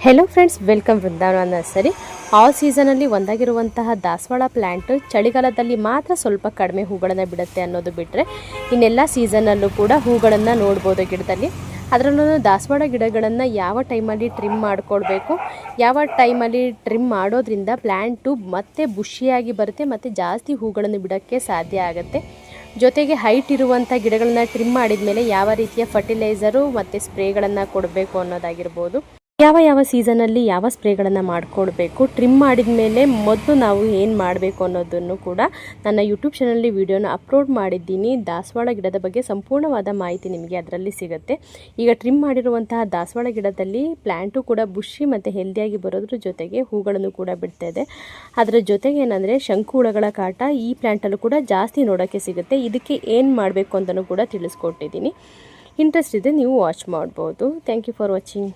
Hello friends, welcome ವೃಂದಾವನ nursery. All ಸೀಸನಲ್ಲಿ ಒಂದಾಗಿರುವಂತಹ ದಾಸವಾಳ plant ಚಳಿಗಾಲದಲ್ಲಿ ಮಾತ್ರ ಸ್ವಲ್ಪ ಕಡಿಮೆ ಹೂಗಳನ್ನು ಬಿಡುತ್ತೆ ಅನ್ನೋದು ಬಿಟ್ಟರೆ ಇನ್ನೆಲ್ಲ ಸೀಸನಲ್ಲೂ ಕೂಡ ಹೂಗಳನ್ನು ನೋಡ್ಬೋದು ಗಿಡದಲ್ಲಿ. ಅದರಲ್ಲೂ ದಾಸವಾಳ ಗಿಡಗಳನ್ನು ಯಾವ ಟೈಮಲ್ಲಿ ಟ್ರಿಮ್ ಮಾಡ್ಕೊಳ್ಬೇಕು, ಯಾವ ಟೈಮಲ್ಲಿ ಟ್ರಿಮ್ ಮಾಡೋದ್ರಿಂದ ಪ್ಲ್ಯಾಂಟು ಮತ್ತೆ ಬುಷಿಯಾಗಿ ಬರುತ್ತೆ ಮತ್ತು ಜಾಸ್ತಿ ಹೂಗಳನ್ನು ಬಿಡೋಕ್ಕೆ ಸಾಧ್ಯ ಆಗುತ್ತೆ. ಜೊತೆಗೆ ಹೈಟ್ ಇರುವಂಥ ಗಿಡಗಳನ್ನ ಟ್ರಿಮ್ ಮಾಡಿದ ಮೇಲೆ ಯಾವ ರೀತಿಯ ಫರ್ಟಿಲೈಸರು ಮತ್ತು ಸ್ಪ್ರೇಗಳನ್ನು ಕೊಡಬೇಕು ಅನ್ನೋದಾಗಿರ್ಬೋದು, ಯಾವ ಸೀಸನಲ್ಲಿ ಯಾವ ಸ್ಪ್ರೇಗಳನ್ನು ಮಾಡಿಕೊಡ್ಬೇಕು, ಟ್ರಿಮ್ ಮಾಡಿದ ಮೇಲೆ ಮೊದಲು ನಾವು ಏನು ಮಾಡಬೇಕು ಅನ್ನೋದನ್ನು ಕೂಡ ನನ್ನ ಯೂಟ್ಯೂಬ್ ಚಾನಲಲ್ಲಿ ವಿಡಿಯೋನ ಅಪ್ಲೋಡ್ ಮಾಡಿದ್ದೀನಿ. ದಾಸವಾಳ ಗಿಡದ ಬಗ್ಗೆ ಸಂಪೂರ್ಣವಾದ ಮಾಹಿತಿ ನಿಮಗೆ ಅದರಲ್ಲಿ ಸಿಗುತ್ತೆ. ಈಗ ಟ್ರಿಮ್ ಮಾಡಿರುವಂತಹ ದಾಸವಾಳ ಗಿಡದಲ್ಲಿ ಪ್ಲ್ಯಾಂಟು ಕೂಡ ಬುಷಿ ಮತ್ತು ಹೆಲ್ದಿಯಾಗಿ ಬರೋದ್ರ ಜೊತೆಗೆ ಹೂಗಳನ್ನು ಕೂಡ ಬಿಡ್ತಾ ಇದೆ. ಅದರ ಜೊತೆಗೆ ಏನಂದರೆ ಶಂಕು ಹುಳಗಳ ಕಾಟ ಈ ಪ್ಲ್ಯಾಂಟಲ್ಲೂ ಕೂಡ ಜಾಸ್ತಿ ನೋಡೋಕ್ಕೆ ಸಿಗುತ್ತೆ. ಇದಕ್ಕೆ ಏನು ಮಾಡಬೇಕು ಅಂತಲೂ ಕೂಡ ತಿಳಿಸ್ಕೊಟ್ಟಿದ್ದೀನಿ. ಇಂಟ್ರೆಸ್ಟ್ ಇದೆ, ನೀವು ವಾಚ್ ಮಾಡ್ಬೋದು. Thank you for watching.